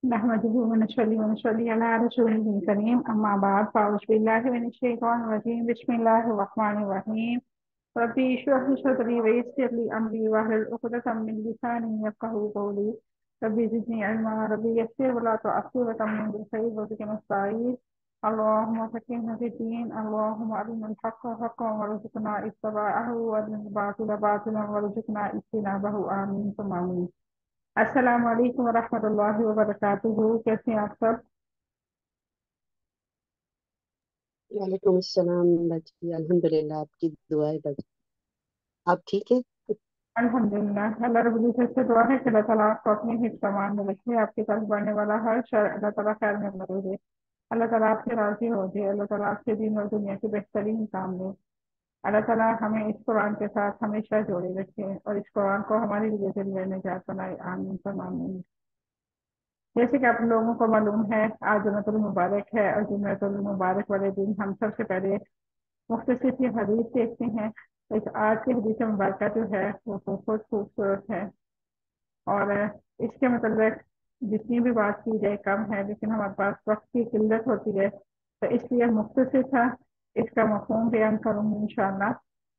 نحمده ونصلي ونصلي على رسوله الكريم أما بعد فأعوذ بالله من الشيطان الرجيم بسم الله الرحمن الرحيم ربي اشرح لي صدري ويسر لي أمري واحلل عقدة من لساني يفقهوا قولي ربي زدني علما ربي يسر ولا تعسر وتمم بالخير وبك نستعين اللهم فقهنا في الدين اللهم أرنا الحق حقا وارزقنا اتباعه وأرنا الباطل باطلا وارزقنا اجتنابه آمين ثم آمين۔ السلام علیکم ورحمۃ اللہ وبرکاتہ، کیسے ہیں آپ سب؟ وعلیکم السلام باجی، الحمد للہ آپ کی دعا ہے باجی۔ آپ ٹھیک ہے؟ الحمدللہ، اللہ رب العزت سے دعا ہے کہ اللہ تعالیٰ آپ کو اپنے حفظ امان میں رکھے، آپ کی طرف بڑھنے والا ہر شر اللہ تعالیٰ خیر میں بدل دے، اللہ تعالیٰ آپ سے راضی ہو جائے، اللہ تعالیٰ آپ سے دین اور دنیا کے بہترین کام دے، اللہ تعالیٰ ہمیں اس قرآن کے ساتھ ہمیشہ جوڑے رکھے اور اس قرآن کو ہمارے لیے ذریعہ نجات بنائے، آمین ثم آمین۔ جیسے کہ آپ لوگوں کو معلوم ہے آج جمعۃ المبارک ہے، اور جمعۃ المبارک والے دن ہم سب سے پہلے مختصر سی حدیث دیکھتے ہیں۔ اس آج کی حدیث مبارکہ جو ہے وہ بہت خوبصورت ہے، اور اس کے متعلق جتنی بھی بات کی جائے کم ہے، لیکن ہمارے پاس وقت کی قلت ہوتی ہے، تو اس لیے مختصر تھا اس کا مفہوم بیان کروں گی انشاءاللہ،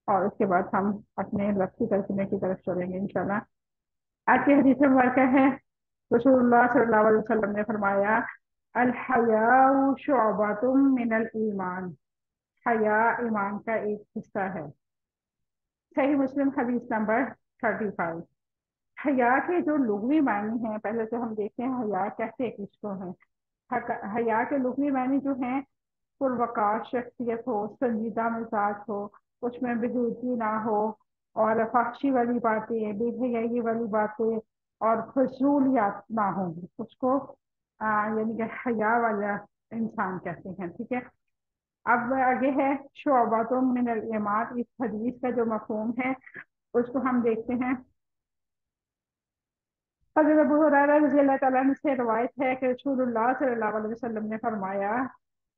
اور اس کے بعد ہم اپنے لفظی ترجمے کی طرف چلیں گے انشاءاللہ۔ آج کی حدیث مبارکہ ہے، رسول اللہ صلی اللہ علیہ وسلم نے فرمایا الحیاء شعبۃ من الایمان، حیا ایمان کا ایک حصہ ہے۔ صحیح مسلم حدیث نمبر 35۔ حیا کے جو لغوی معنی ہیں، پہلے تو ہم دیکھتے ہیں حیا کیسے کس کو ہیں۔ حیا کے لغوی معنی جو ہیں، پروقار شخصیت ہو، سنجیدہ مزاج ہو، اس میں بےہودگی نہ ہو، اور فحشی والی باتیں، بے حیائی والی باتیں اور فضولیات نہ ہوں، اس کو یعنی کہ حیا والا انسان کہتے ہیں، ٹھیک ہے۔ اب آگے ہے شعبۃ من الایمان، اس حدیث کا جو مفہوم ہے اس کو ہم دیکھتے ہیں۔ حضرت ابو ہریرہ رضی اللہ تعالیٰ عنہ سے روایت ہے کہ رسول اللہ صلی اللہ علیہ وسلم نے فرمایا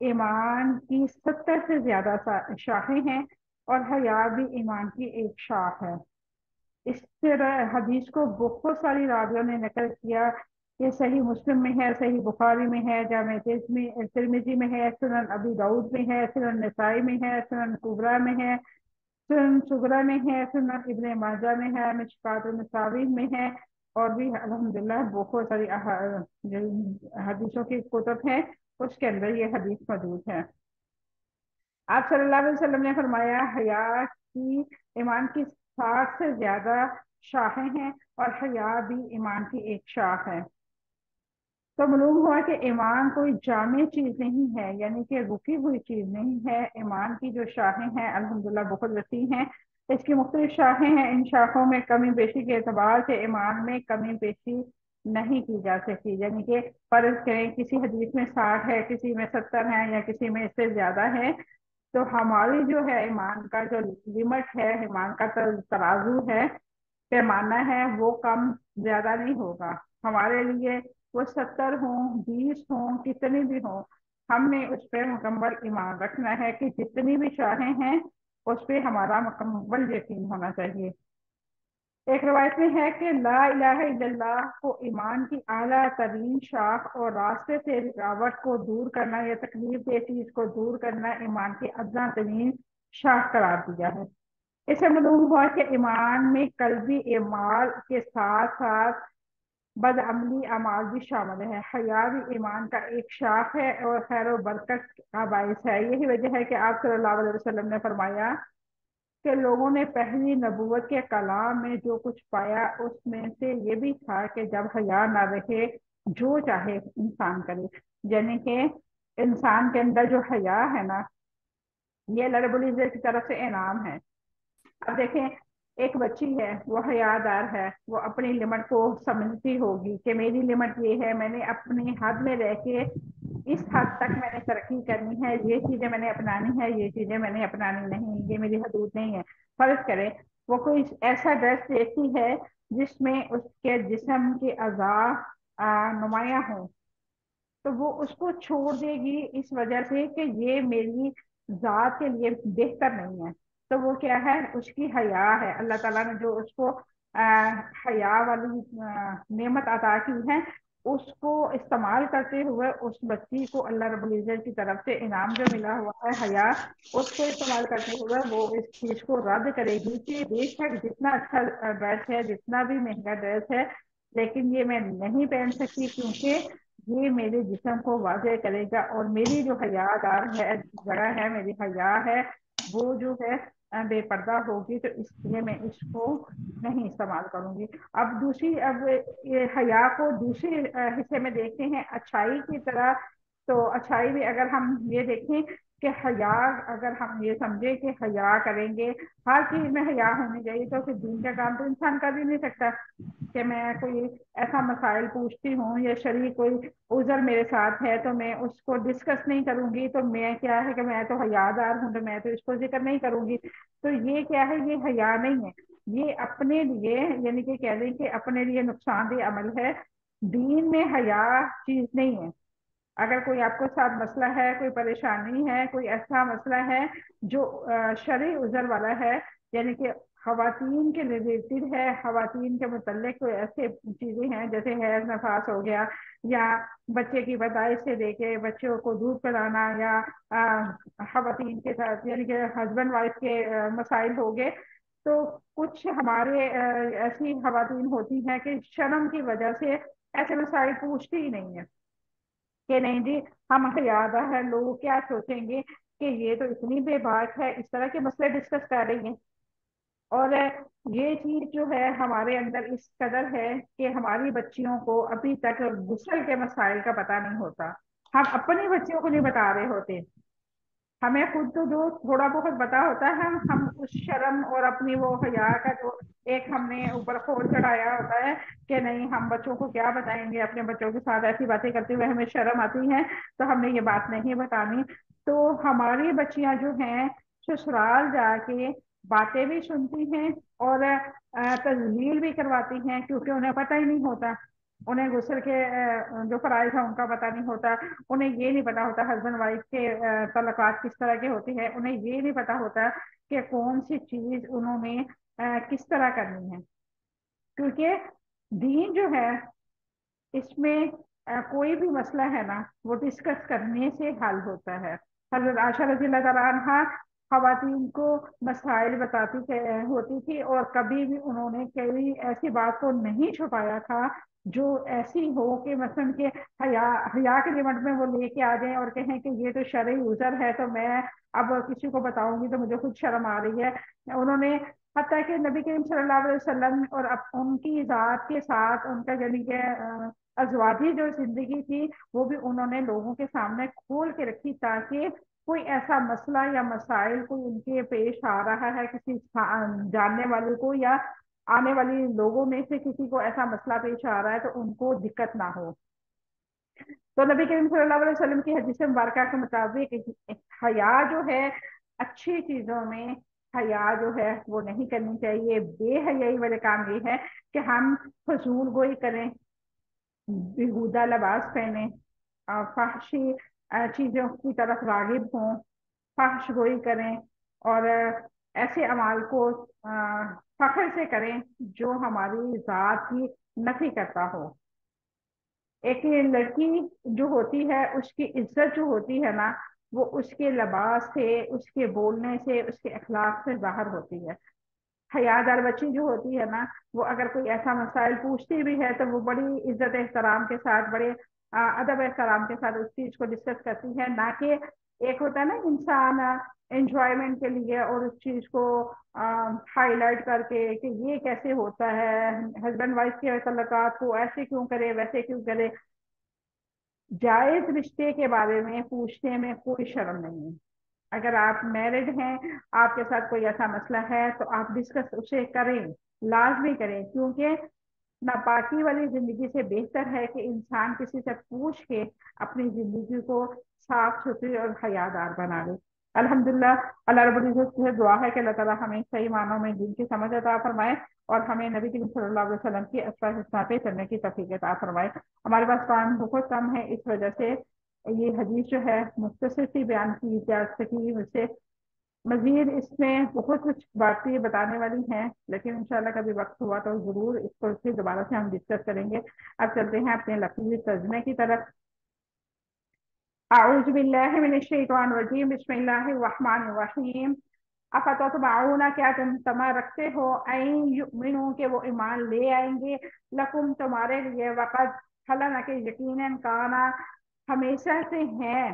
ایمان کی 70 سے زیادہ شاخیں ہیں، اور حیا بھی ایمان کی ایک شاخ ہے۔ اس حدیث کو بہت ساری راویوں نے نقل کیا، یہ صحیح مسلم میں ہے، صحیح بخاری میں ہے، جامع ترمذی میں ہے، سنن ابی داؤد میں ہے، سنن نسائی میں ہے، سنن کبریٰ میں ہے، سنن صغریٰ میں ہے، سنن ابن ماجہ میں ہے، مشکوٰۃ المصابیح میں ہے، اور بھی الحمدللہ بہت ساری حدیثوں کی کتب ہیں، اس کے اندر یہ حدیث موجود ہے۔ آپ صلی اللہ علیہ وسلم نے فرمایا حیا کی ایمان کی 60 سے زیادہ شاخیں ہیں، اور حیا بھی ایمان کی ایک شاخ ہے۔ تو معلوم ہوا کہ ایمان کوئی جامع چیز نہیں ہے، یعنی کہ رکی ہوئی چیز نہیں ہے۔ ایمان کی جو شاخیں ہیں الحمدللہ بہت وسیع ہیں، اس کی مختلف شاخیں ہیں، ان شاخوں میں کمی بیشی کے اعتبار سے ایمان میں کمی بیشی نہیں کی جا سکتی، یعنی کہ فرض کریں کسی حدیث میں 60 ہے، کسی میں 70 ہے، یا کسی میں اس سے زیادہ ہے، تو ہماری جو ہے ایمان کا جو لمٹ ہے، ایمان کا ترازو ہے، پیمانہ ہے، وہ کم زیادہ نہیں ہوگا ہمارے لیے۔ وہ 70 ہوں، 20 ہوں، کتنی بھی ہوں، ہم نے اس پہ مکمل ایمان رکھنا ہے کہ جتنی بھی شاہیں ہیں اس پہ ہمارا مکمل یقین ہونا چاہیے۔ ایک روایت میں ہے کہ لا الہ الا اللہ کو ایمان کی اعلیٰ ترین شاخ، اور راستے سے رکاوٹ کو دور کرنا یا تکلیف دہ چیز کو دور کرنا ایمان کی ادنیٰ ترین شاخ قرار دیا ہے۔ اس سے معلوم ہوا کہ ایمان میں قلبی اعمال کے ساتھ ساتھ بد عملی اعمال بھی شامل ہے۔ حیا بھی ایمان کا ایک شاخ ہے اور خیر و برکت کا باعث ہے۔ یہی وجہ ہے کہ آپ صلی اللہ علیہ وسلم نے فرمایا کہ لوگوں نے پہلی نبوت کے کلام میں جو کچھ پایا اس میں سے یہ بھی تھا کہ جب حیا نہ رہے جو چاہے انسان کرے، یعنی کہ انسان کے اندر جو حیا ہے نا، یہ اللہ رب العزت کی طرف سے انعام ہے۔ اب دیکھیں ایک بچی ہے، وہ حیادار ہے، وہ اپنی لمٹ کو سمجھتی ہوگی کہ میری لمٹ یہ ہے، میں نے اپنی حد میں رہ کے اس حد تک میں نے ترقی کرنی ہے، یہ چیزیں میں نے اپنانی ہے، یہ چیزیں میں نے اپنانی نہیں، یہ میری حدود نہیں ہے۔ فرض کرے وہ کوئی ایسا ڈریس دیکھتی ہے جس میں اس کے جسم کے اعضاء نمایاں ہوں، تو وہ اس کو چھوڑ دے گی اس وجہ سے کہ یہ میری ذات کے لیے بہتر نہیں ہے۔ تو وہ کیا ہے؟ اس کی حیا ہے۔ اللہ تعالیٰ نے جو اس کو حیا والی نعمت عطا کی ہے، اس کو استعمال کرتے ہوئے اس بچی کو اللہ رب العزت کی طرف سے انعام جو ملا ہوا ہے حیا، اس کو استعمال کرتے ہوئے وہ اس چیز کو رد کرے گی کہ بے شک جتنا اچھا ڈریس ہے، جتنا بھی مہنگا ڈریس ہے، لیکن یہ میں نہیں پہن سکتی کیونکہ یہ میرے جسم کو واضح کرے گا، اور میری جو حیا دار ہے جگہ ہے، میری حیا ہے، وہ جو ہے بے پردہ ہوگی، تو اس لیے میں اس کو نہیں استعمال کروں گی۔ اب دوسری، اب یہ حیا کو دوسری حصے میں دیکھتے ہیں اچھائی کی طرح، تو اچھائی بھی اگر ہم یہ دیکھیں کہ حیا، اگر ہم یہ سمجھیں کہ حیا کریں گے، ہر چیز میں حیا ہونی چاہیے، تو پھر دین کا کام تو انسان کر ہی نہیں سکتا کہ میں کوئی ایسا مسائل پوچھتی ہوں یا شرعی کوئی عذر میرے ساتھ ہے تو میں اس کو ڈسکس نہیں کروں گی، تو میں کیا ہے کہ میں تو حیا دار ہوں، تو میں تو اس کو ذکر نہیں کروں گی، تو یہ کیا ہے، یہ حیا نہیں ہے، یہ اپنے لیے، یعنی کہ کہہ دیں کہ اپنے لیے نقصان دہ عمل ہے۔ دین میں حیا چیز نہیں ہے۔ اگر کوئی آپ کو ساتھ مسئلہ ہے، کوئی پریشانی ہے، کوئی ایسا مسئلہ ہے جو شرعی عذر والا ہے، یعنی کہ خواتین کے ریلیٹڈ ہے، خواتین کے متعلق کوئی ایسے چیزیں ہیں جیسے حیض نفاس ہو گیا، یا بچے کی پیدائش سے لے کے بچوں کو دودھ پلانا، یا خواتین کے ساتھ یعنی کہ ہسبینڈ وائف کے مسائل ہو گئے، تو کچھ ہمارے ایسی خواتین ہوتی ہیں کہ شرم کی وجہ سے ایسے مسائل پوچھتی ہی نہیں ہے کہ نہیں جی ہم حیادہ ہے، لوگ کیا سوچیں گے کہ یہ تو اتنی بے باک ہے، اس طرح کے مسئلے ڈسکس کر رہی ہیں۔ اور یہ چیز جو ہے ہمارے اندر اس قدر ہے کہ ہماری بچیوں کو ابھی تک غسل کے مسائل کا پتہ نہیں ہوتا، ہم اپنی بچیوں کو نہیں بتا رہے ہوتے، ہمیں خود تو جو تھوڑا بہت پتا ہوتا ہے، ہم اس شرم اور اپنی وہ حیا کا جو ایک ہم نے اوپر کھول چڑھایا ہوتا ہے کہ نہیں ہم بچوں کو کیا بتائیں گے، اپنے بچوں کے ساتھ ایسی باتیں کرتے ہوئے ہمیں شرم آتی ہے تو ہم نے یہ بات نہیں بتانی، تو ہماری بچیاں جو ہیں سسرال جا کے باتیں بھی سنتی ہیں اور تذلیل بھی کرواتی ہیں، کیونکہ انہیں پتہ ہی نہیں ہوتا، انہیں غسل کے جو فرائض ہیں ان کا پتہ نہیں ہوتا، انہیں یہ نہیں پتا ہوتا ہسبینڈ وائف کے تعلقات کس طرح کے ہوتے ہیں، انہیں یہ نہیں پتا ہوتا کہ کون سی چیز انہوں نے کس طرح کرنی ہے، کیونکہ دین جو ہے اس میں کوئی بھی مسئلہ ہے نا وہ ڈسکس کرنے سے حل ہوتا ہے۔ حضرت عائشہ رضی اللہ تعالیٰ عنہ خواتین کو مسائل بتاتی ہوتی تھی، اور کبھی بھی انہوں نے کوئی ایسی بات کو نہیں چھپایا تھا جو ایسی ہو کہ مثلاً کہ حیا کے لمٹ میں وہ لے کے آ جائیں اور کہیں کہ یہ تو شرعی عذر ہے تو میں اب کسی کو بتاؤں گی تو مجھے خود شرم آ رہی ہے۔ انہوں نے حتیٰ کہ نبی کریم صلی اللہ علیہ وسلم اور ان کی ذات کے ساتھ ان کا یعنی کہ ازواجی جو زندگی تھی وہ بھی انہوں نے لوگوں کے سامنے کھول کے رکھی، تاکہ کوئی ایسا مسئلہ یا مسائل کوئی ان کے پیش آ رہا ہے کسی جاننے والے کو یا آنے والی لوگوں میں سے کسی کو ایسا مسئلہ پیش آ رہا ہے تو ان کو دقت نہ ہو۔ تو نبی کریم صلی اللہ علیہ وسلم کی حدیث مبارکہ کے مطابق حیا جو ہے اچھی چیزوں میں حیا جو ہے وہ نہیں کرنی چاہیے، بے حیائی والے کام یہ ہے کہ ہم فضول گوئی کریں، بیہودہ لباس پہنیں، فحشی چیزوں کی طرف راغب ہوں، فحش گوئی کریں، اور ایسے اعمال کو فخر سے کریں جو ہماری ذات کی نفی کرتا ہو۔ ایک لڑکی جو ہوتی ہے اس کی عزت جو ہوتی ہے نا وہ اس کے لباس سے، اس کے بولنے سے، اس کے اخلاق سے ظاہر ہوتی ہے۔ حیادار بچی جو ہوتی ہے نا وہ اگر کوئی ایسا مسائل پوچھتی بھی ہے تو وہ بڑی عزت احترام کے ساتھ، بڑے ادب احترام کے ساتھ اس چیز کو ڈسکس کرتی ہے، نہ کہ ایک ہوتا ہے نا انسان انجوائمنٹ کے لیے اور اس چیز کو ہائی لائٹ کر کے کہ یہ کیسے ہوتا ہے، ہسبینڈ وائف کے تعلقات کو ایسے کیوں کرے ویسے کیوں کرے۔ جائز رشتے کے بارے میں پوچھنے میں کوئی شرم نہیں ہے، اگر آپ میرڈ ہیں، آپ کے ساتھ کوئی ایسا مسئلہ ہے تو آپ ڈسکس اسے کریں، لازمی کریں، کیونکہ ناپاکی والی زندگی سے بہتر ہے کہ انسان کسی سے پوچھ کے اپنی زندگی کو صاف ستھری اور حیادار بنا لے۔ الحمدللہ اللہ رب العزت سے دعا ہے کہ اللہ تعالیٰ ہمیں صحیح معنوں میں دین کی سمجھ عطا فرمائے اور ہمیں نبی کریم صلی اللہ علیہ وسلم کی اسوہ پہ چلنے کی توفیق عطا فرمائے۔ ہمارے پاس ٹائم بہت کم ہے، اس وجہ سے یہ حدیث جو ہے مختصر سی بیان کی جا سکی مجھ سے، मजीद इसमें बहुत कुछ बातें बताने वाली हैं, लेकिन इंशाल्लाह कभी वक्त हुआ तो जरूर इसको फिर दोबारा से हम डिस्कस करेंगे। अब चलते हैं अपने लफ्ज़ी तर्जमे की तरफ। अऊज़ु बिल्लाहि मिनश शैतानिर रजीम, बिस्मिल्लाहिर रहमानिर रहीम। अफततमऊना, क्या तुम तमा रखते हो, ऐन युमिनु के वो ईमान ले आएंगे, लकुम तुम्हारे लिए, वक़द हलाना के यकीनन काना हमेशा से हैं,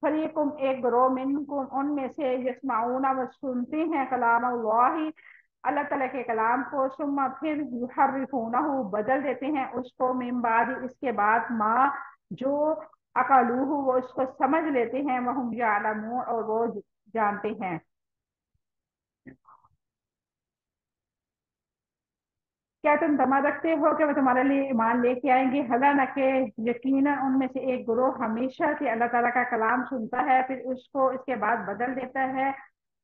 फरीकुम एक ग्रोह मिनकुम उनमें से, यस्माऊना वो सुनते हैं, कलाम अल्लाही अल्लाह ताला के कलाम को, सुम्मा फिर युहर्रिफूनहु बदल देते हैं उसको, मिन बाद इसके बाद, माँ जो अकलूहु वो उसको समझ लेते हैं, वहुम यालमून और वो जानते हैं। क्या तुम तमा रखते हो कि वो तुम्हारे लिए ईमान लेके आएंगे, हला न के यकीनन उनमें से एक ग्रोह हमेशा से अल्लाह ताला का कलाम सुनता है, फिर उसको इसके बाद बदल देता है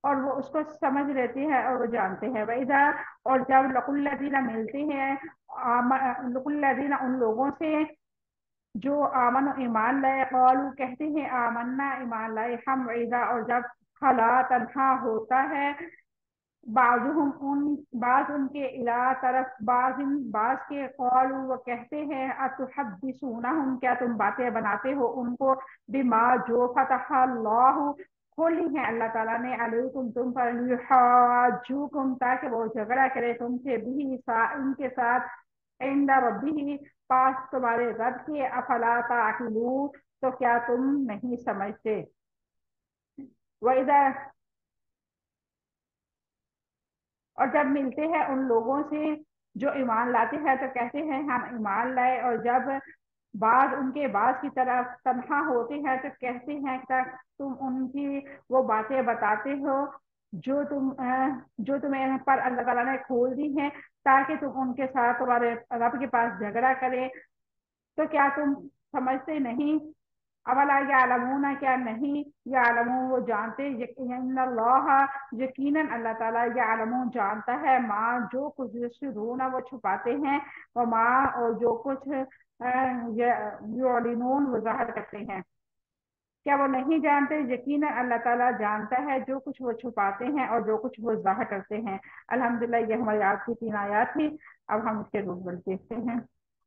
और वो उसको समझ लेते हैं और वो जानते हैं। वैदा, और जब लकुल्लदीना मिलते हैं, लकुल्लदीना उन लोगों से जो आमन ईमान लाए, कौलू कहते हैं, आमन्ना ईमान लाए हम, वैदा और जब खला तन्हा होता है, बाजुहम उन बाज उनके इला तरफ, बाजिन बाज के, कौलू वो कहते हैं, अतुहद्दिसूनहुम क्या तुम बातें बनाते हो उनको, बिमा जो फतह अल्लाहु खोली है अल्लाह ताला ने, अलैकुम तुम पर, लियुहाज्जुकुम ताकि वो झगड़ा करे तुमसे, भी इनके साथ, इंदा रब्बिही पास तुम्हारे रब के, अफला ताकिलून तो क्या तुम नहीं समझते। वैदा, और जब मिलते हैं उन लोगों से जो ईमान लाते हैं तो कहते हैं हम ईमान लाए, और जब बाद उनके बाद की तरफ तन्हा होते हैं तो कहते हैं तक तुम उनकी वो बातें बताते हो जो तुम्हें पर अल्लाह ताला ने खोल दी हैं, ताकि तुम उनके साथ तुम्हारे रब के पास झगड़ा करे, तो क्या तुम समझते नहीं। अवला यालमूना, क्या नहीं, यालमून वो जानते, यकीनल्लाह यकीनन अल्लाह ताला, यालमून जानता है, माँ जो कुछ यस्रुना वो छुपाते हैं, और माँ और जो कुछ युलिनून वो जाहिर करते हैं। क्या वो नहीं जानते, यकीनन अल्लाह ताला जानता है जो कुछ वो छुपाते हैं और जो कुछ वो जाहिर करते हैं। अल्हम्दुलिल्लाह, ये हमारी आज की 3 आयत थी। अब हम इसके रूल वर्ड देखते हैं।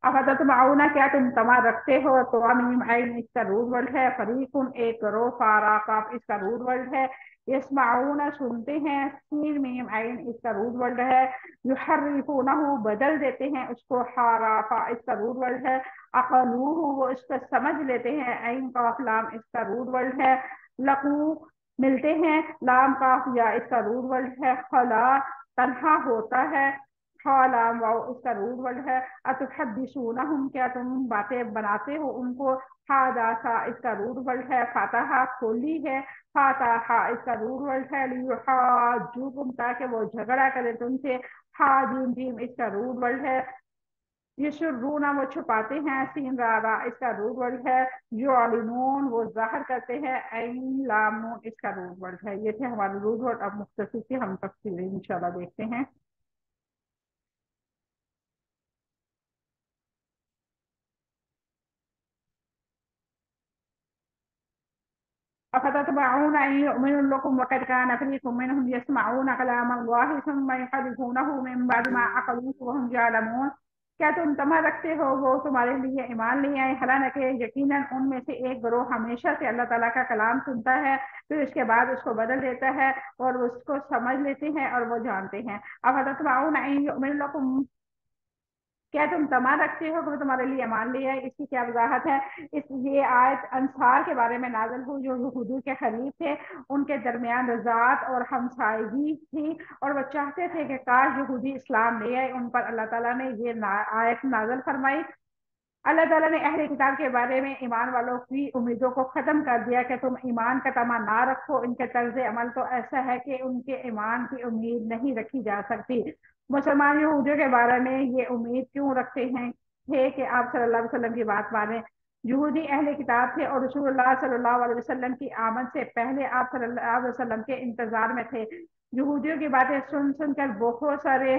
अब तुम आउना, क्या तुम तमा रखते हो, तो मीम आइन इसका रूल वर्ड है, फरीकुन एक करो, फारा काफ इसका रूल वर्ड है, यस्माउना सुनते हैं, सीन मीम आइन इसका रूल वर्ड है, युहर्रिफूनहु बदल देते हैं उसको, हाराफा इसका रूल वर्ड है, अकलूहु वो इसको समझ लेते हैं, ऐन काफ लाम इसका रूट वर्ड है, लकू मिलते हैं, लाम काफ या इसका रूट वर्ड है, खला तन्हा होता है, लाम वाओ इसका रूट वर्ड है, अतुहद्दिसूनहुम क्या तुम बातें बनाते हो उनको, हादासा इसका रूट वर्ड है, फातहा खोली है, फातहा इसका रूट वर्ड है, लियुहाज्जुकुम ताकि वो झगड़ा करे तुमसे, हाजिम जीम इसका रूट वर्ड है, यशुर्रूना वो छुपाते हैं, सीन रारा इसका रूट वर्ड है, युलिनून वो जाहिर करते हैं, ऐन लाम नून इसका रूट वर्ड है। ये थे हमारे रूट वर्ड। अब मुख्तसर से हम तफसील इंशाल्लाह देखते हैं। अफततबऊन अन युमिनु लकुम वक़द कान फरीक़ुम मिनहुम यस्मऊना कलाम अल्लाहि सुम्मा युहर्रिफूनहु मिन बअदि मा अक़लूहु वहुम यअलमून, क्या तुम तमा रखते हो वो तुम्हारे लिए ईमान ले आए, हालांकि यकीनन उनमें से एक ग्रोह हमेशा से अल्लाह ताला का कलाम सुनता है, फिर उसके बाद उसको बदल देता है और उसको समझ लेते हैं और वो जानते हैं। अफततबऊन अन युमिनु लकुम, क्या तुम तमा रखते हो कि वो तुम्हारे लिए ईमान ले आए। इसकी क्या वजाहत है। ये आयत अंसार के बारे में नाज़िल हुई जो यहूदी के खलीफ थे, उनके दरमियान रज़ात और हमसायगी थी, और वो चाहते थे कि काश यहूदी इस्लाम ले आए। उन पर अल्लाह ताला ने ये आयत नाज़िल फरमाई। अल्लाह ताला ने अहले किताब के बारे में ईमान वालों की उम्मीदों को खत्म कर दिया कि तुम ईमान का तमा ना रखो। इनके तर्ज अमल तो ऐसा है कि उनके ईमान की उम्मीद नहीं रखी जा सकती। मुसलमान यहूदियों के बारे में ये उम्मीद क्यों रखते हैं थे कि आप सल्लल्लाहु अलैहि वसल्लम की बात माने। यहूदी अहले किताब थे और रसूलुल्लाह सल्लल्लाहु अलैहि वसल्लम की आमद से पहले आप सल्लल्लाहु अलैहि वसल्लम के इंतजार में थे। यहूदियों की बातें सुन सुनकर बहुत सारे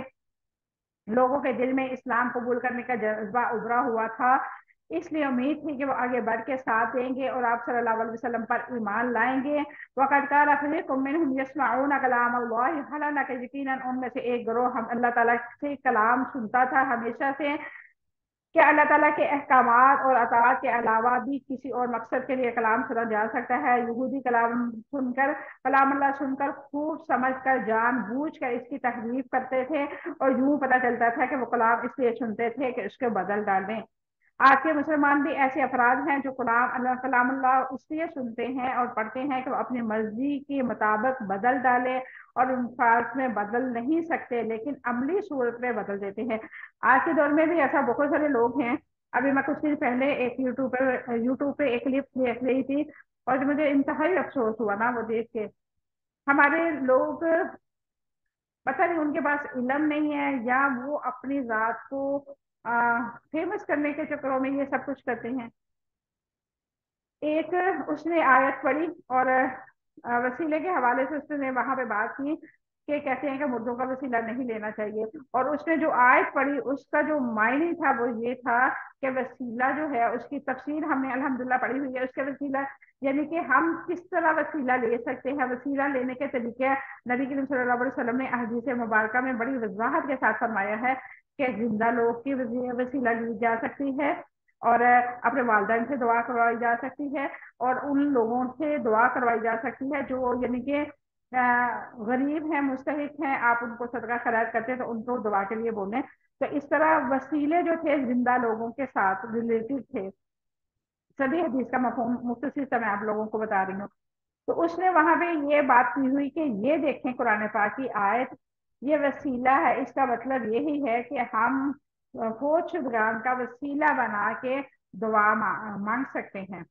लोगों के दिल में इस्लाम कबूल करने का जज्बा उभरा हुआ था। इसलिए उम्मीद थी कि वो आगे बढ़ के साथ देंगे और आप सल्लल्लाहु अलैहि वसल्लम पर ईमान लाएंगे। वक़द कान फ़रीक़ुम मिनहुम यस्मऊना कलाम अल्लाह, हालांकि कि यकीनन उनमें से एक गिरोह हम अल्लाह ताला से कलाम सुनता था हमेशा से, कि अल्लाह ताला के अहकामात और अताअत के अलावा भी किसी और मकसद के लिए कलाम सुना जा सकता है। यहूदी कलाम अल्लाह सुनकर खूब समझ कर जान बूझ कर इसकी तहरीफ करते थे, और यूं पता चलता था कि वो कलाम इसलिए सुनते थे कि उसके बदल डालें। आज के मुसलमान भी ऐसे अफराद हैं जो कलाम अल्लाह इसलिए सुनते हैं और पढ़ते हैं कि वो अपनी मर्जी के मुताबिक बदल डाले, और अल्फाज में बदल नहीं सकते लेकिन अमली सूरत में बदल देते हैं। आज के दौर में भी ऐसा बहुत सारे लोग हैं। अभी मैं कुछ दिन पहले एक यूट्यूब पे एक क्लिप देख रही थी, और जो मुझे इंतहाई अफसोस हुआ ना वो देख के। हमारे लोग, पता नहीं उनके पास इल्म नहीं है या वो अपनी जात को फेमस करने के चक्करों में ये सब कुछ करते हैं। एक उसने आयत पढ़ी और वसीले के हवाले से उसने वहां पे बात की कि कहते हैं कि मुर्दों का वसीला नहीं लेना चाहिए। और उसने जो आयत पढ़ी उसका जो मायने था वो ये था कि वसीला जो है उसकी तफसीर हमने अल्हम्दुलिल्लाह पढ़ी हुई है। उसके वसीला यानी कि हम किस तरह वसीला ले सकते हैं, वसीला लेने के तरीके नबी करीम सल्लल्लाहु अलैहि वसल्लम ने अहदीस मुबारका में बड़ी वजाहत के साथ फरमाया है कि जिंदा लोग की वसीला ली जा सकती है, और अपने वालिदैन से दुआ करवाई जा सकती है, और उन लोगों से दुआ करवाई जा सकती है जो यानी कि गरीब हैं, मुस्तहिक हैं, आप उनको सदका खैरात करते हैं तो उनको दुआ के लिए बोलें। तो इस तरह वसीले जो थे जिंदा लोगों के साथ रिलेटेड थे। सभी हदीस का मफहूम मुख्तसर से मैं आप लोगों को बता रही हूँ। तो उसने वहां पे ये बात की हुई कि ये देखें कुरान पाक की आयत, ये वसीला है, इसका मतलब यही है कि हम फौज शुदगान का वसीला बना के दुआ मांग सकते हैं।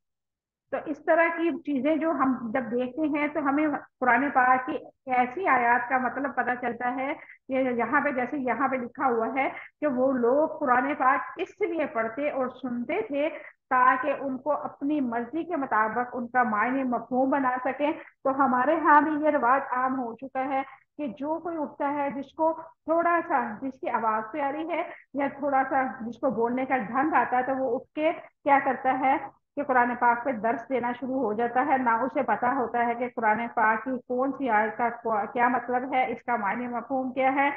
तो इस तरह की चीजें जो हम जब देखते हैं तो हमें कुरान पाक की ऐसी आयत का मतलब पता चलता है कि यहाँ पे जैसे यहाँ पे लिखा हुआ है कि वो लोग कुरान पाक इसलिए पढ़ते और सुनते थे ताकि उनको अपनी मर्जी के मुताबिक उनका मायने मफहूम बना सकें। तो हमारे यहाँ भी ये रिवाज आम हो चुका है कि जो कोई उठता है जिसको थोड़ा सा, जिसकी आवाज प्यारी है या थोड़ा सा जिसको बोलने का ढंग आता है, तो वो उठ के क्या करता है कि कुरान पाक पे दर्स देना शुरू हो जाता है। ना उसे पता होता है कि कुरान पाक की कौन सी आयत का क्या मतलब है, इसका मायने मफहूम क्या है,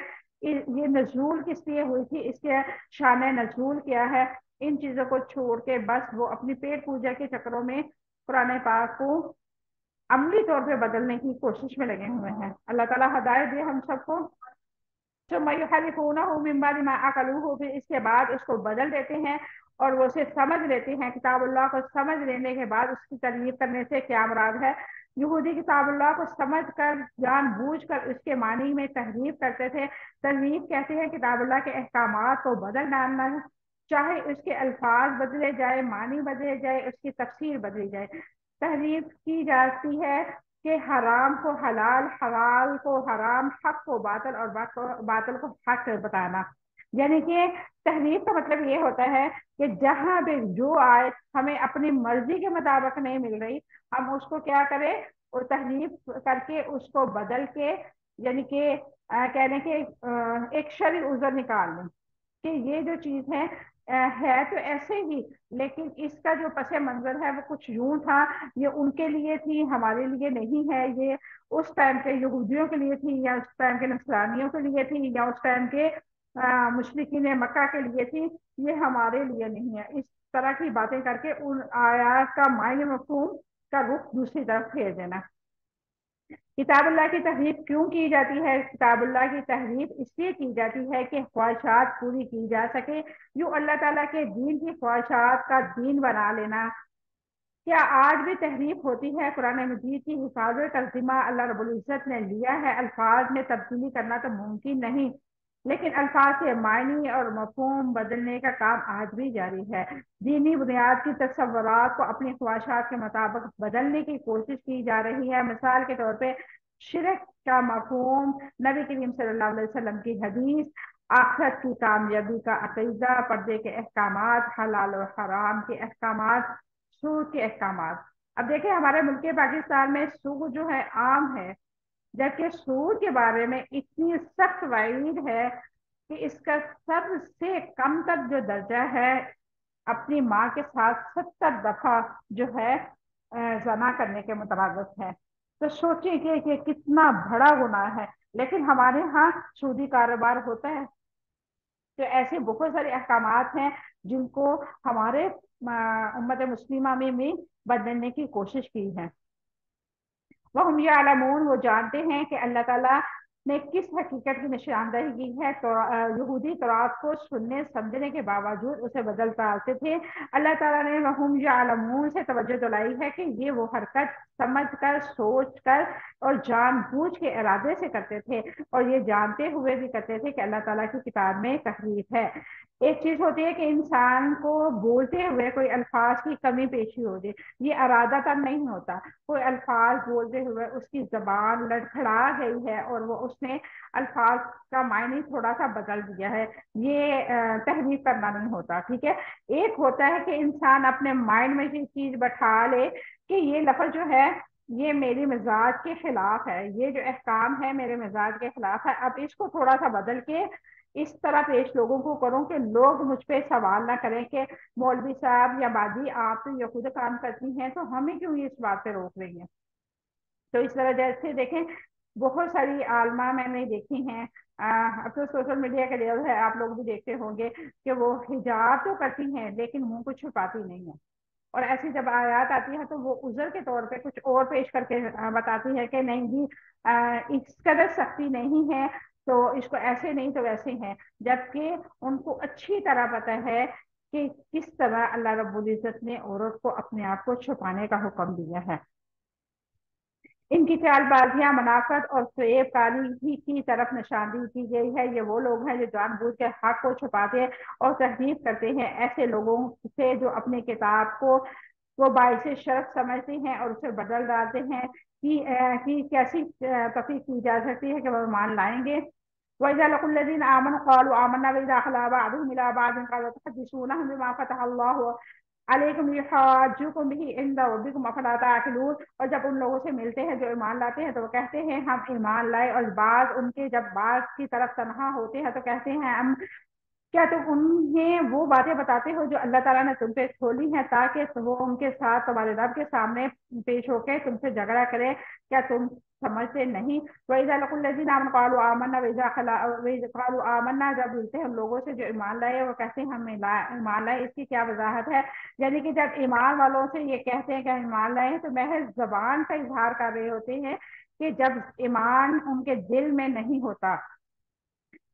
ये नजूल किस लिए हुई थी, इसके शान नजूल क्या है। इन चीजों को छोड़ के बस वो अपनी पेट पूजा के चक्करों में कुरान पाक को अमली तौर पे बदलने की कोशिश में लगे हुए हैं। अल्लाह ताला हदायत दे हम सबको। फिर इसके बाद उसको बदल देते हैं और वो उसे समझ लेते हैं। किताबुल्लाह को समझ लेने के बाद उसकी तरलीफ करने से क्या मुराद है। यहूदी किताबुल्लाह को समझ कर जानबूझ कर उसके मानी में तहरीफ करते थे। तहरीफ कहते हैं किताबुल्लाह के अहकामात को बदल डालना, चाहे उसके अल्फाज बदले जाए, मानी बदले जाए, उसकी तफसीर बदली जाए। तहरीफ की जाती है कि हराम को हलाल, हलाल को हराम, हक को बातिल और बातिल को हक बताना। यानी कि तहरीफ का मतलब ये होता है कि जहां भी जो आयत हमें अपनी मर्जी के मुताबिक नहीं मिल रही, हम उसको क्या करें, और तहरीफ करके उसको बदल के, यानी कि कहने के एक शरई उज़र निकाल लें कि ये जो चीज है तो ऐसे ही, लेकिन इसका जो पस मंजर है वो कुछ यूं था, ये उनके लिए थी, हमारे लिए नहीं है। ये उस टाइम के यहूदियों के लिए थी, या उस टाइम के नसरानियों के लिए थी, या उस टाइम के मुशरिकीन मक्का के लिए थी, ये हमारे लिए नहीं है। इस तरह की बातें करके उन आयात का मायने मफहूम का रुख दूसरी तरफ फेर देना। किताबुल्लाह की तहरीफ क्यों की जाती है? किताबुल्लाह की तहरीफ इसलिए की जाती है कि ख्वाहिशात पूरी की जा सके। यूं अल्लाह ताला के दीन की ख्वाहिशात का दीन बना लेना। क्या आज भी तहरीफ होती है? कुरान मजीद की हिफाजत का जिम्मा अल्लाह रब्बुल इज्जत ने लिया है। अल्फाज में तब्दीली करना तो मुमकिन नहीं, लेकिन अल्फाज के मायने और मफहूम बदलने का काम आज भी जारी है। दीनी बुनियाद की तस्वुरात को अपनी ख्वाहिशात के मुताबिक बदलने की कोशिश की जा रही है। मिसाल के तौर पे शिरक का मफहूम, नबी करीम सल्लल्लाहु अलैहि वसल्लम की हदीस, आखिरत की कामयाबी का अकीदा, पर्दे के अहकामात, हलाल और हराम के अहकामात, सूद के अहकामात। अब देखिए हमारे मुल्क पाकिस्तान में सूद जो है आम है, जबकि सूद के बारे में इतनी सख्त वाइड है कि इसका सबसे कम तक जो दर्जा है अपनी माँ के साथ 70 दफा जो है जना करने के मुतरादिफ है। तो सोचिए कि कितना बड़ा गुनाह है। लेकिन हमारे यहाँ सूदी कारोबार होता है। तो ऐसे बहुत सारे अहकामात हैं जिनको हमारे उम्मत मुस्लिमा में भी बदलने की कोशिश की है। वहम यालमून, वो जानते हैं कि अल्लाह ताला ने किस हकीकत की निशानदही की है। तो यहूदी तौरात को सुनने समझने के बावजूद उसे बदल डालते थे। अल्लाह ताला ने वहम यालमून से तवज्जो दिलाई है कि ये वो हरकत समझ कर, सोच कर और जानबूझ के इरादे से करते थे, और ये जानते हुए भी करते थे कि अल्लाह ताला की किताब में तहरीफ है। एक चीज होती है कि इंसान को बोलते हुए कोई अल्फाज की कमी पेशी हो जाए, ये इरादतन नहीं होता। कोई अल्फाज बोलते हुए उसकी जबान लड़खड़ा गई है और वो उसने अल्फाज का मायने थोड़ा सा बदल दिया है, ये तहरीफ करना नहीं होता। ठीक है। एक होता है कि इंसान अपने माइंड में ये चीज बैठा ले कि ये लफ्ज जो है ये मेरी मिजाज के खिलाफ है, ये जो अहकाम है मेरे मिजाज के खिलाफ है, अब इसको थोड़ा सा बदल के इस तरह पेश लोगों को करूं कि लोग मुझ पे सवाल ना करें कि मौलवी साहब या बाजी आप तो ये खुद काम करती हैं, तो हमें क्यों ये इस बात पे रोक रही हैं। तो इस तरह जैसे देखें, बहुत सारी आलमा मैंने देखी हैं। अब तो सोशल मीडिया का लेवल है, आप लोग भी देखते होंगे कि वो हिजाब तो करती हैं लेकिन मुंह को छुपाती नहीं है। और ऐसी जब आयत आती है तो वो उज़र के तौर पे कुछ और पेश करके बताती है कि नहीं जी, इस कदर सख्ती नहीं है, तो इसको ऐसे नहीं तो वैसे है। जबकि उनको अच्छी तरह पता है कि किस तरह अल्लाह रब्बुल इज्जत ने औरत को अपने आप को छुपाने का हुक्म दिया है। इनकी चालबाजियां मुनाफत और फ़रेबकारी ही की तरफ निशानदी की गई है। ये वो लोग हैं जो जानबूझ के हक को छुपाते हैं और तहरीफ करते हैं ऐसे लोगों से जो अपनी किताब को वो बाइसे शर्फ समझते हैं और उसे बदल डालते हैं कि कैसी तफीक की जा सकती है कि वह मान लाएंगे। वइज़ा लकुल्लज़ीन आमनु क़ालू आमन्ना वइज़ा खला बअदुहुम इला बअदिन क़ालू तुहद्दिसूनहुम बिमा फ़तहल्लाहु अलैकुम युहाज्जुकुम बिही इंदा रब्बिकुम अफ़ला ताक़िलून। और जब उन लोगों से मिलते हैं जो ईमान लाते हैं तो वो कहते हैं हम ईमान लाए, और बाद उनके जब बाद की तरफ तनहा होते हैं तो कहते हैं हम, क्या तुम उन्हें वो बातें बताते हो जो अल्लाह ताला ने तुम पे खोली हैं ताकि वो उनके साथ तुम्हारे रब के सामने पेश होकर तुमसे झगड़ा करे। क्या तुम समझते नहीं। वइज़ा लकुल्लज़ीना आमनु क़ालू आमन्ना वइज़ा खला वइज़ा क़ालू आमन्ना, जब मिलते हैं उन लोगों से जो ईमान लाए वो कहते हैं हम ईमान लाए, इसकी क्या वजाहत है। यानी कि जब ईमान वालों से ये कहते हैं कि हम ईमान लाए तो महज जबान का इजहार कर रहे होते हैं, कि जब ईमान उनके दिल में नहीं होता।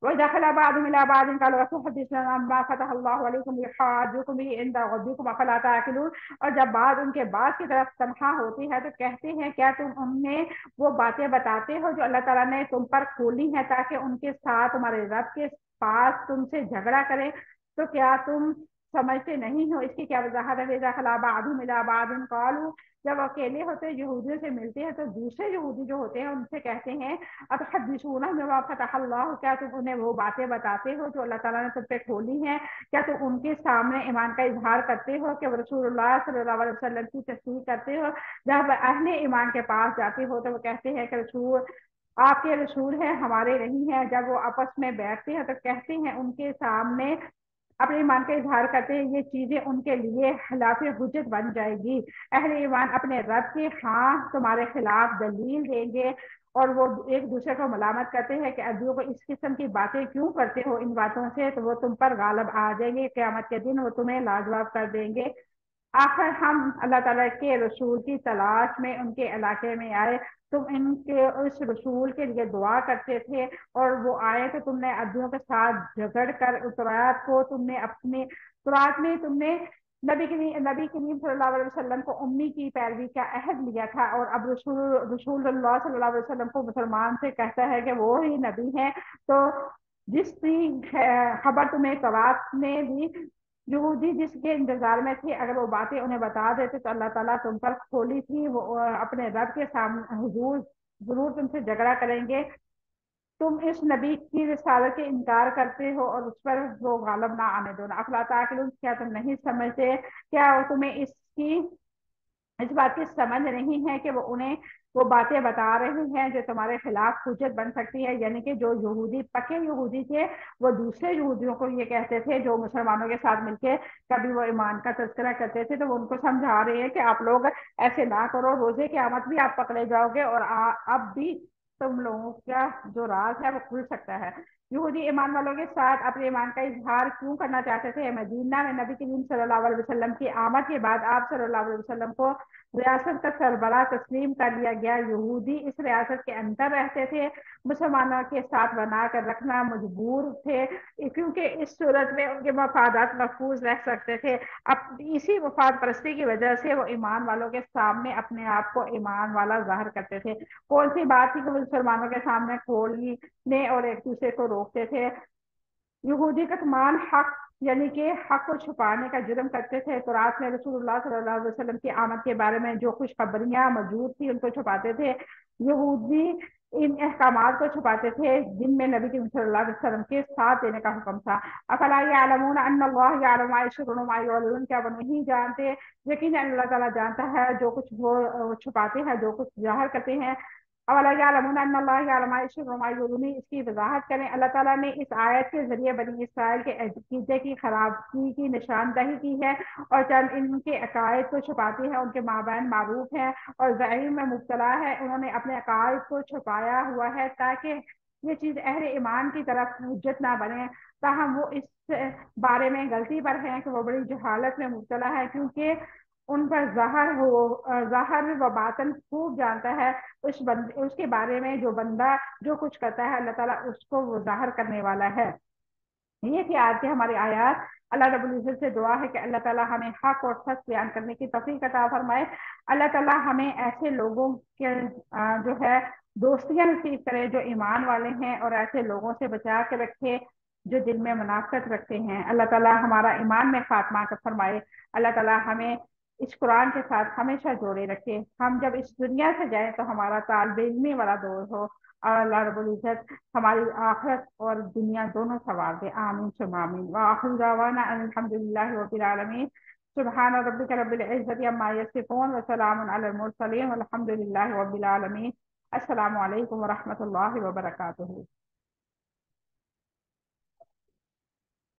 وإذا خلا بعضهم إلى بعض قالوا أتحدثنا عما فتح الله عليكم يحاجوكم به عند ربكم أفلا تعقلون। और जब बात उनके बात की तरफ तनहा होती है तो कहते हैं क्या तुम उन्हें वो बातें बताते हो जो अल्लाह ताला ने तुम पर खोली हैं ताकि उनके साथ तुम्हारे रब के पास तुमसे झगड़ा करें। तो क्या तुम समझते नहीं हो, इसकी क्या वजाहत है। वेजा खला बादुम इला बादिन कालू, जब अकेले होते हैं यहूदियों से मिलते हैं तो दूसरे यहूदी जो होते हैं उनसे कहते हैं अतहद्दिसूना बिमा फतहल्लाहु, क्या तुम उन्हें वो बातें बताते हो जो अल्लाह ताला ने तुम पे खोली हैं। क्या तुम उनके सामने ईमान का इजहार करते हो कि रसूलुल्लाह सल्लल्लाहु अलैहि वसल्लम की तस्दीक करते हो। जब अहले ईमान के पास जाते हो तो वो कहते हैं कि रसूल आपके रसूल हैं हमारे नहीं हैं। जब वो आपस में बैठते हैं तो कहते हैं उनके सामने अपने ईमान का इजहार करते हैं, ये चीजें उनके लिए खिलाफ हुज्जत बन जाएगी। अहले ईमान अपने रब के हाँ तुम्हारे खिलाफ दलील देंगे, और वो एक दूसरे को मलामत करते हैं कि अदियों को इस किस्म की बातें क्यों करते हो इन बातों से, तो वो तुम पर गालब आ जाएंगे, क़यामत के दिन वो तुम्हें लाजवाब कर देंगे। आखिर हम अल्लाह ताला के रसूल की तलाश में उनके इलाके में आए, तुम इनके उस रसूल के लिए दुआ करते थे, और वो आए तो तुमने अदियों के साथ झगड़ कर तौरात को तुमने अपने तौरात में तुमने नबी करीम सल्लल्लाहु अलैहि वसल्लम को उम्मी की पैरवी का अहद लिया था, और अब रसूलुल्लाह सल्लल्लाहु अलैहि वसल्लम को मुसलमान से कहता है कि वो ही नबी है। तो जिसकी खबर तुम्हें तौरात में दी, यहूदी जिसके इंतजार में थे, अगर वो बातें उन्हें बता देते तो अल्लाह ताला तुम पर खोली थी, वो अपने रब के सामने हुजूर जरूर तुमसे झगड़ा करेंगे। तुम इस नबी की रिसालत के इनकार करते हो और उस पर वो गालब ना आने दो। अफला ताकिलून, क्या तुम नहीं समझते, क्या तुम्हें इसकी इस बात की समझ नहीं है कि वो उन्हें وہ باتیں بتا رہے ہیں جو تمہارے خلاف حجت بن سکتی ہے، یعنی کہ جو یہودی پکے یہودی تھے وہ دوسرے یہودیوں کو یہ کہتے تھے جو مسلمانوں کے ساتھ مل کے کبھی وہ ایمان کا تذکرہ کرتے تھے، تو وہ ان کو سمجھا رہے ہیں کہ آپ لوگ ایسے نہ کرو، روزے قیامت بھی آپ پکڑے جاؤ گے اور اب بھی تم لوگوں کا جو راز ہے وہ کھل سکتا ہے۔ یہودی ایمان والوں کے ساتھ اپنے ایمان کا اظہار کیوں کرنا چاہتے تھے؟ مدینہ میں نبی کریم صلی اللہ علیہ وسلم کی آمد کے بعد آپ صلی اللہ علیہ وسلم کو ریاست کا سربراہ تسلیم کر لیا گیا۔ یہودی اس ریاست کے اندر رہتے تھے، مسلمانوں کے ساتھ بنا کر رکھنا مجبور تھے کیونکہ اس صورت میں ان کے مفادات محفوظ رہ سکتے تھے۔ اب اسی مفاد پرستی کی وجہ سے وہ ایمان والوں کے سامنے اپنے آپ کو ایمان والا ظاہر کرتے تھے۔ کون سی بات تھی کہ مسلمانوں کے سامنے کھولنے اور ایک دوسرے کو روکتے تھے؟ یہودی کتمان حق یعنی کہ حق کو چھپانے کا جرم کرتے تھے۔ تو رات میں رسول اللہ صلی اللہ علیہ وسلم کی آمد کے بارے میں جو خوشخبریاں موجود تھی ان کو چھپاتے تھے۔ یہودی ان احکامات کو چھپاتے تھے جن میں نبی کریم صلی اللہ علیہ وسلم کے ساتھ دینے کا حکم تھا۔ افلا یعلمون ان اللہ یعلم ما یسرون و ما یعلنون، کیا وہ نہیں جانتے؟ یقیناً اللہ تعالیٰ جانتا ہے جو کچھ وہ چھپاتے ہیں، جو کچھ ظاہر کرتے ہیں۔ اولا یعلمون ان اللہ یعلم ما یسرون و ما یعلنون، اس کی وضاحت کریں۔ اللہ تعالیٰ نے اس آیت کے ذریعے بنی اسرائیل کے عقیدے کی خرابی کی نشاندہی کی ہے، اور چند ان کے عقائد کو چھپاتے ہیں ان کے مابین معروف ہیں اور ظاہر میں مبتلا ہے، انہوں نے اپنے عقائد کو چھپایا ہوا ہے تاکہ یہ چیز اہل ایمان کی طرف حجت نہ بنے، تاہم وہ اس بارے میں غلطی پر ہیں کہ وہ بڑی جہالت میں مبتلا ہے، کیونکہ ان پر ظاہر و باطن خوب جانتا ہے۔ اس کے بارے میں جو بندہ جو کچھ کرتا ہے اللہ تعالیٰ اس کو وہ ظاہر کرنے والا ہے۔ یہ تھی آج کی ہماری آیات۔ اللہ رب العزت سے دعا ہے کہ اللہ تعالیٰ ہمیں حق اور سچ بیان کرنے کی توفیق عطا فرمائے۔ اللہ تعالیٰ ہمیں ایسے لوگوں کے جو ہے دوستیاں نصیب کرے جو ایمان والے ہیں، اور ایسے لوگوں سے بچا کے رکھے جو دل میں منافقت رکھتے ہیں۔ اللہ تعالیٰ ہمارا ایمان میں خاتمہ فرمائے۔ اللہ تعالیٰ ہمیں اس قرآن کے ساتھ ہمیشہ جوڑے رکھے، ہم جب اس دنیا سے جائیں تو ہمارا طالب علمی والا دور ہو، اور اللہ رب العزت ہماری آخرت اور دنیا دونوں سنوار دے۔ آمین ثم آمین۔ وآخر دعوانا ان الحمد للہ رب العالمین۔ سبحان ربک رب العزت عما یصفون وسلام علی المرسلین والحمد للہ رب العالمین۔ السلام علیکم ورحمۃ اللہ وبرکاتہ۔